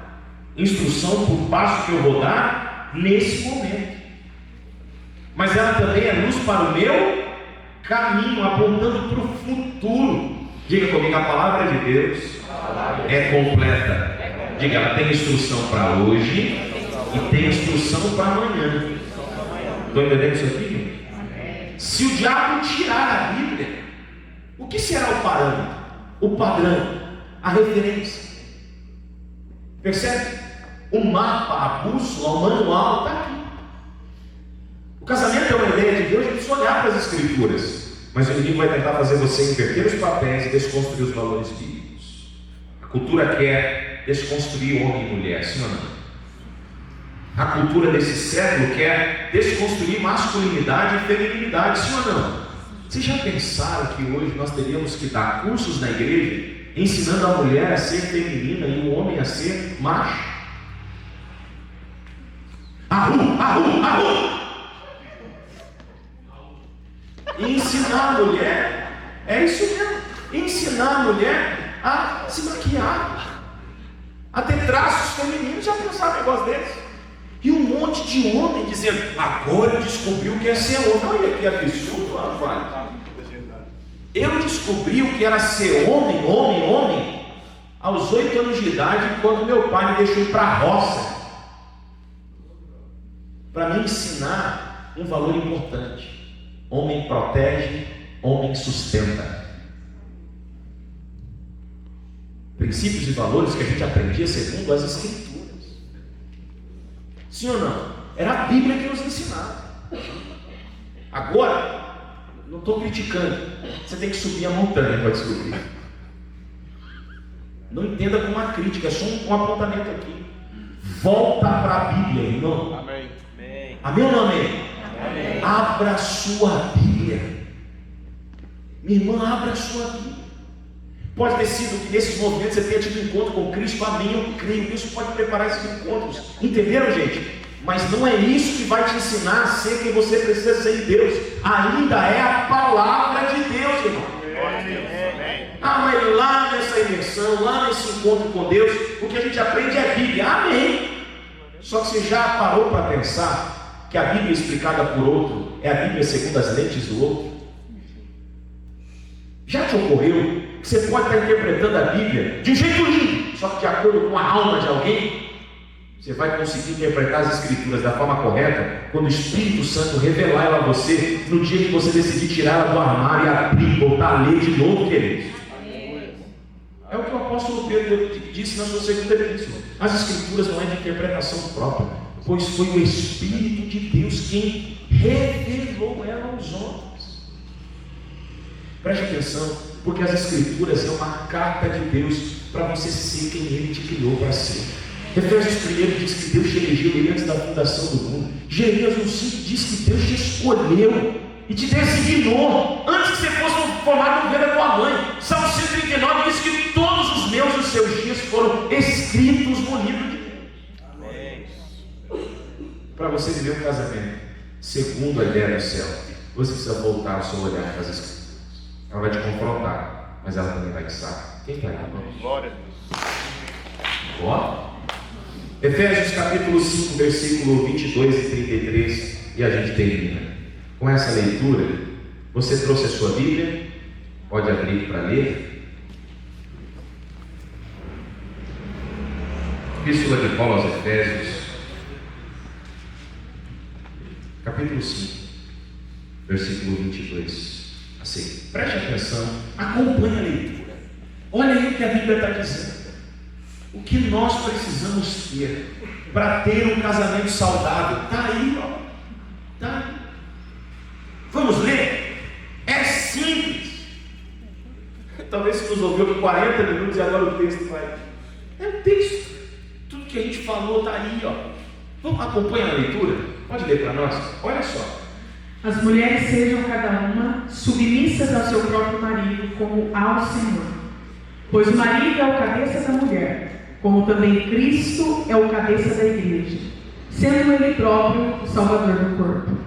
Instrução para o passo que eu vou dar nesse momento. Mas ela também é luz para o meu caminho, apontando para o futuro. Diga comigo: a palavra de Deus é completa. Diga, ela tem instrução para hoje e tem instrução para amanhã. Estou entendendo isso aqui? Se o diabo tirar a Bíblia, o que será o parâmetro? O padrão, a referência. Percebe? O mapa, a bússola, o manual está aqui. O casamento é uma ideia de Deus, a gente precisa olhar para as Escrituras. mas o inimigo vai tentar fazer você inverter os papéis e desconstruir os valores bíblicos. A cultura quer desconstruir homem e mulher, sim ou não? A cultura desse século quer desconstruir masculinidade e feminilidade, sim ou não? Vocês já pensaram que hoje nós teríamos que dar cursos na igreja ensinando a mulher a ser feminina e o homem a ser macho? E ensinar a mulher, é isso mesmo, ensinar a mulher a se maquiar, a ter traços femininos. Já pensaram um negócio desse? E um monte de homem dizendo, agora descobriu o que é ser homem. Olha que absurdo, rapaz. Eu descobri o que era ser homem, aos 8 anos de idade, quando meu pai me deixou ir para a roça, para me ensinar um valor importante. Homem protege, homem sustenta. Princípios e valores que a gente aprendia segundo as Escrituras. Sim ou não? Era a Bíblia que nos ensinava. Agora, não estou criticando, você tem que subir a montanha para descobrir. Não entenda como uma crítica, é só um apontamento aqui. Volta para a Bíblia, irmão. Amém. Amém ou não amém? Amém. Abra a sua Bíblia. Minha irmã, abra a sua Bíblia. Pode ter sido que nesses movimentos você tenha tido um encontro com Cristo. Amém, eu creio que isso pode preparar esses encontros. Entenderam, gente? Mas não é isso que vai te ensinar a ser quem você precisa ser em Deus. Ainda é a palavra de Deus, irmão. Mas lá nessa imersão, lá nesse encontro com Deus, o que a gente aprende é a Bíblia. Amém. Só que você já parou para pensar que a Bíblia explicada por outro é a Bíblia segundo as lentes do outro? Já te ocorreu que você pode estar interpretando a Bíblia de um jeito lindo, só que de acordo com a alma de alguém? Você vai conseguir interpretar as Escrituras da forma correta quando o Espírito Santo revelar ela a você no dia que você decidir tirar ela do armário e abrir, voltar a ler de novo, queridos. É o que o apóstolo Pedro disse na sua segunda epístola. As Escrituras não é de interpretação própria, pois foi o Espírito de Deus quem revelou ela aos homens. Preste atenção, porque as Escrituras é uma carta de Deus para você ser quem Ele te criou para ser. Efésios 1 diz que Deus te elegeu ele antes da fundação do mundo. Jeremias 1,5 diz que Deus te escolheu e te designou antes que você fosse formado no ventre da tua mãe. Salmo 139 diz que todos os meus e os seus dias foram escritos no livro de Deus. Amém. Para você viver um casamento segundo a ideia do céu, você precisa voltar o seu olhar para as Escrituras. Ela vai te confrontar, mas ela também vai te saber. Quem está aí, irmão? Glória a Deus. Ó. Efésios capítulo 5, versículo 22 e 33, e a gente termina. Com essa leitura, você trouxe a sua Bíblia? Pode abrir para ler. Epístola de Paulo aos Efésios, capítulo 5, versículo 22. Assim, preste atenção, acompanhe a leitura. Olha aí o que a Bíblia está dizendo. O que nós precisamos ter para ter um casamento saudável? Está aí, ó. Está aí. Vamos ler? É simples. Talvez você nos ouviu por 40 minutos e agora o texto vai. É o texto. Tudo que a gente falou está aí, ó. Vamos acompanhar a leitura? Pode ler para nós? Olha só. As mulheres sejam cada uma submissas ao seu próprio marido, como ao Senhor. Pois o marido é o cabeça da mulher, como também Cristo é o cabeça da igreja, sendo ele próprio o salvador do corpo.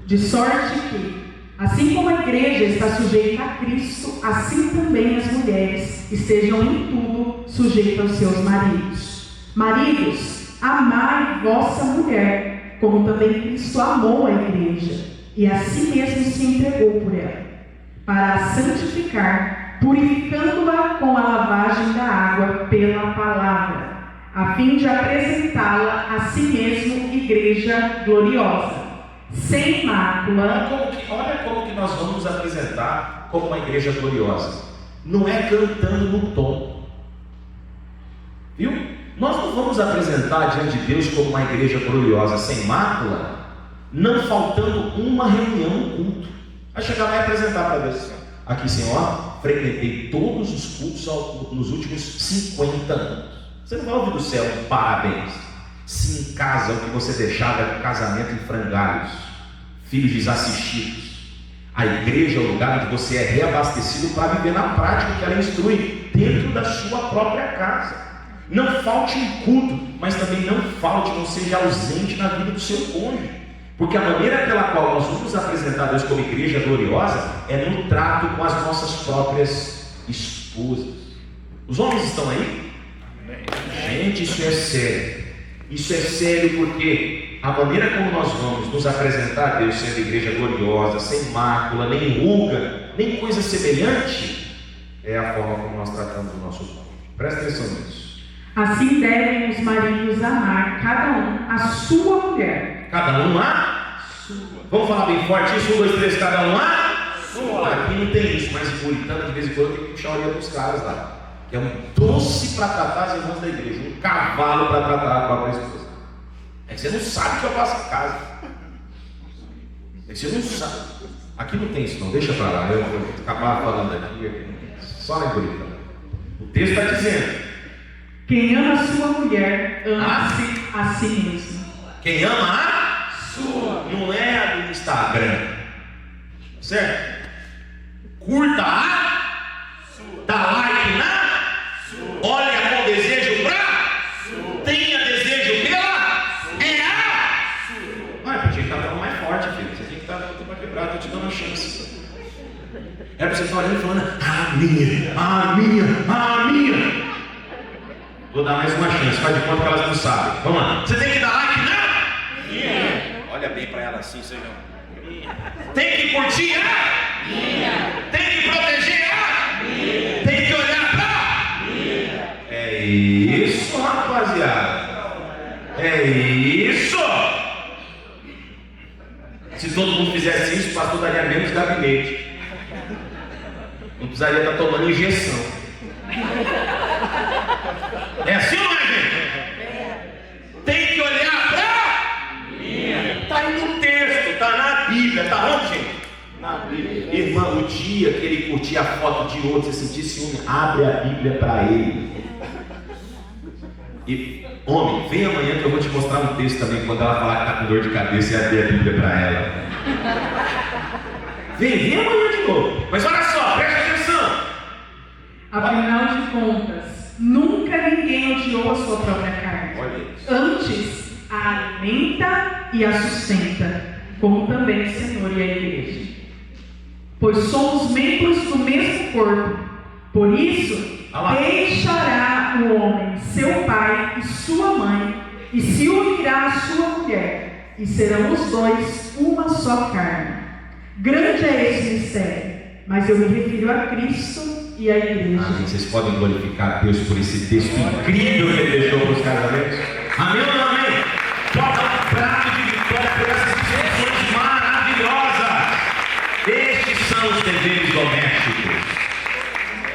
De sorte que, assim como a igreja está sujeita a Cristo, assim também as mulheres estejam em tudo sujeitas aos seus maridos. Maridos, amai vossa mulher, como também Cristo amou a igreja, e a si mesmo se entregou por ela, para a santificar, purificando-a com a lavagem da água pela palavra, a fim de apresentá-la a si mesmo igreja gloriosa, sem mácula. Olha como que nós vamos nos apresentar como uma igreja gloriosa. Não é cantando no tom. Viu? Nós não vamos apresentar diante de Deus como uma igreja gloriosa sem mácula, não faltando uma reunião no culto. Vai chegar lá e apresentar para Deus. Aqui, Senhor, frequentei todos os cultos nos últimos 50 anos. Você não vai ouvir do céu um parabéns. Se em casa o que você deixava era um casamento em frangalhos, filhos desassistidos. A igreja é o lugar onde você é reabastecido para viver na prática o que ela instrui dentro da sua própria casa. Não falte em culto, mas também não falte, não seja ausente na vida do seu cônjuge. Porque a maneira pela qual nós vamos apresentar Deus como igreja gloriosa é no trato com as nossas próprias esposas. Os homens estão aí? Gente, isso é sério. Isso é sério porque a maneira como nós vamos nos apresentar a Deus sendo igreja gloriosa, sem mácula, nem ruga, nem coisa semelhante, é a forma como nós tratamos o nosso cônjuge. Presta atenção nisso. Assim devem os maridos amar cada um a sua mulher. Cada um a sua. Vamos falar bem forte isso? 1, 2, 3, cada um a sua. Aqui não tem isso, mas em Puritana de vez em quando eu tenho que puxar a orelha dos caras lá. Que é um doce para tratar as irmãs da igreja, um cavalo para tratar a própria esposa. É que você não sabe o que eu faço em casa. É que você não sabe. Aqui não tem isso não, deixa para lá. Eu vou acabar falando aqui, só na Puritana. O texto está dizendo: quem ama a sua mulher, ama-se a si mesmo. Quem ama a sua, não é a do Instagram, certo? Curta a sua, dá like na sua, olha com desejo pra sua, tenha desejo pela sua, é a sua. Vai, porque tinha que estar falando mais forte, filho. Você tem que estar lutando para quebrar, estou te dando uma chance. É para você estar olhando e falando: a minha. Vou dar mais uma chance, faz de conta que elas não sabem. Vamos lá. Você tem que dar like na minha. Olha bem para ela assim, seja. Tem que curtir a minha. Tem que proteger a minha. Tem que olhar para minha. É isso, rapaziada. É isso. Se todo mundo fizesse isso, o pastor daria menos gabinete. Não precisaria estar tomando injeção. É assim ou não é, gente? Tem que olhar para mim. Está aí no texto, está na Bíblia. Está onde, gente? Na Bíblia. Irmão, o dia que ele curtir a foto de outro, você sentir ciúme, abre a Bíblia para ele. E, homem, vem amanhã que eu vou te mostrar um texto também, quando ela falar que está com dor de cabeça e abrir a Bíblia para ela. Vem amanhã de novo. Mas olha só, presta atenção. Afinal de contas, nunca ninguém odiou a sua própria carne. Antes, a alimenta e a sustenta, como também o Senhor e a igreja. Pois somos membros do mesmo corpo. Por isso, deixará o homem seu pai e sua mãe, e se unirá à sua mulher, e serão os dois uma só carne. Grande é esse mistério, mas eu me refiro a Cristo e a igreja. Amém. Vocês podem glorificar a Deus por esse texto incrível que ele deixou para os casamentos? Amém ou não amém? Pode dar um prato de vitória por essas discussões maravilhosas. Estes são os deveres domésticos.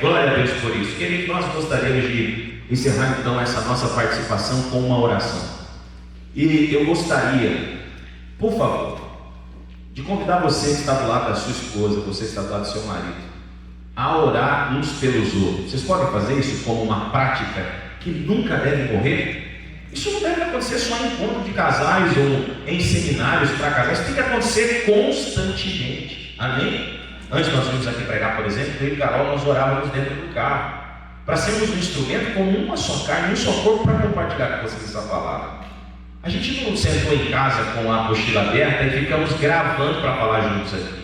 Glória a Deus por isso. Queridos, nós gostaríamos de encerrar então essa nossa participação com uma oração. E eu gostaria, por favor, de convidar você que está do lado da sua esposa, você que está do lado do seu marido, a orar uns pelos outros. Vocês podem fazer isso como uma prática que nunca deve morrer? Isso não deve acontecer só em encontro de casais ou em seminários para casais. Isso tem que acontecer constantemente. Amém? Antes nós vimos aqui pregar, por exemplo, eu e Carol, nós orávamos dentro do carro, para sermos um instrumento como uma só carne, um só corpo, para compartilhar com vocês essa palavra. A gente não sentou em casa com a apostila aberta e ficamos gravando para falar juntos aqui.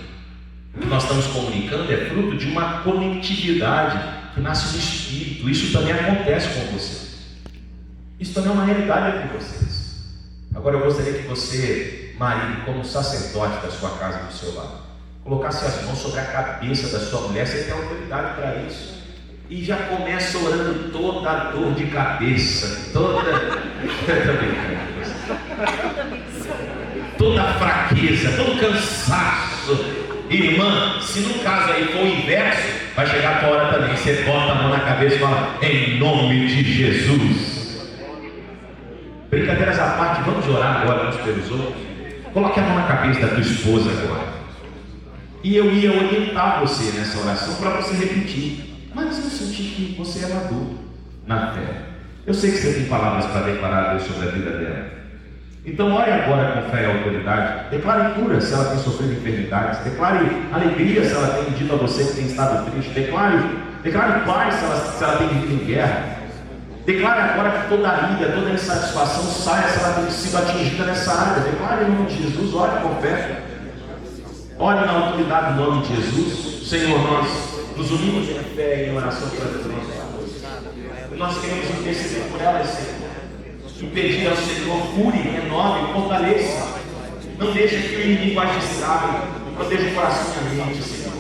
O que nós estamos comunicando é fruto de uma conectividade que nasce no Espírito. Isso também acontece com vocês. Isso também é uma realidade entre vocês. Agora eu gostaria que você, marido, como sacerdote da sua casa do seu lado, colocasse as mãos sobre a cabeça da sua mulher. Você tem autoridade para isso. E já começa orando toda a dor de cabeça, toda a fraqueza, todo o cansaço. Irmã, se no caso aí for o inverso, vai chegar a tua hora também. Você bota a mão na cabeça e fala: em nome de Jesus. Brincadeiras à parte, vamos orar agora uns pelos outros. Coloque a mão na cabeça da tua esposa agora. E eu ia orientar você nessa oração para você repetir. Mas eu senti que você é maduro na fé. Eu sei que você tem palavras para declarar a Deus sobre a vida dela. Então ore agora com fé e autoridade. Declare cura se ela tem sofrido enfermidades. Declare alegria se ela tem dito a você que tem estado triste. Declare paz se ela tem vivido em guerra. Declare agora que toda a ira, toda a insatisfação saia se ela tem sido atingida nessa área. Declare em nome de Jesus, ore com fé. Ore na autoridade do nome de Jesus. Senhor, nós nos unimos em fé e em oração para Deus. Nós queremos interceder por elas, Senhor. E pedir ao Senhor, cure, renove, fortaleça. Não deixe que o inimigo agistrado, proteja o coração e a mente, Senhor.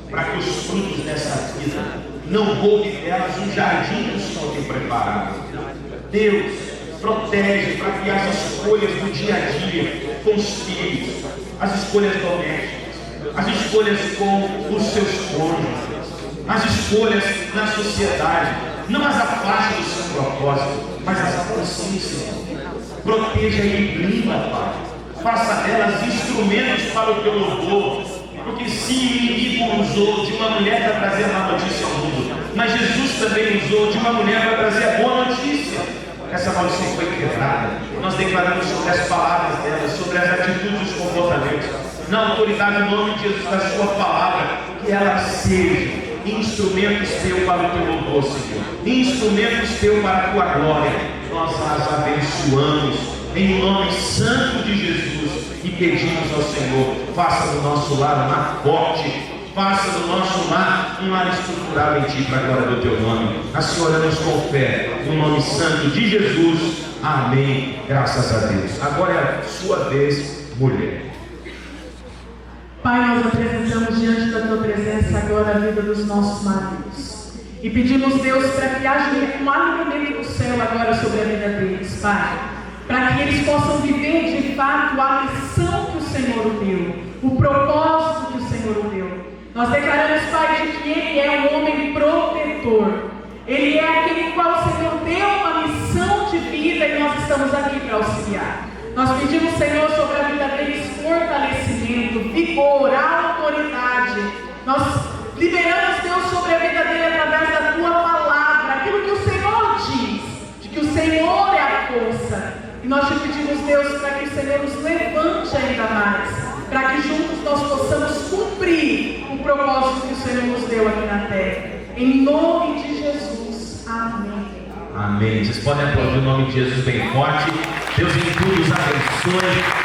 Para que os frutos dessa vida não roube delas um jardim que o Senhor tem preparado. Deus, protege para que as escolhas do dia a dia com os filhos, as escolhas domésticas, as escolhas com os seus cônjuges, as escolhas na sociedade, não as afaste do seu propósito, mas as aproxime, Senhor. Proteja e blinda, Pai. Faça delas instrumentos para o teu louvor. Porque sim, o inimigo usou de uma mulher para trazer má notícia ao mundo, mas Jesus também usou de uma mulher para trazer a boa notícia. Essa maldição foi quebrada. Nós declaramos sobre as palavras delas, sobre as atitudes e os comportamentos, na autoridade do nome de Jesus, da sua palavra, que elas sejam instrumentos teus para o teu louvor, Senhor, instrumentos teus para a tua glória. Nós as abençoamos em nome santo de Jesus e pedimos ao Senhor, faça do nosso lar um lar forte, faça do nosso lar um lar estruturado em Ti, para a glória do Teu nome. Assim oramos com fé, no nome santo de Jesus. Amém. Graças a Deus. Agora é a sua vez, mulher. Pai, nós apresentamos diante da Tua presença agora a vida dos nossos maridos. E pedimos, Deus, para que haja um alinhamento do céu agora sobre a vida deles, Pai. Para que eles possam viver de fato a missão que o Senhor deu, o propósito que o Senhor deu. Nós declaramos, Pai, de que Ele é um homem protetor. Ele é aquele qual o Senhor deu uma missão de vida e nós estamos aqui para auxiliar. Nós pedimos, Senhor, sobre a vida deles fortalecimento, vigor, autoridade. Nós liberamos, Deus, sobre a vida dele através da Tua palavra, aquilo que o Senhor diz, de que o Senhor é a força. E nós te pedimos, Deus, para que o Senhor nos levante ainda mais, para que juntos nós possamos cumprir o propósito que o Senhor nos deu aqui na terra. Em nome de Jesus. Amém. Amém. Vocês podem aplaudir o nome de Jesus bem forte. Deus em tudo os abençoe.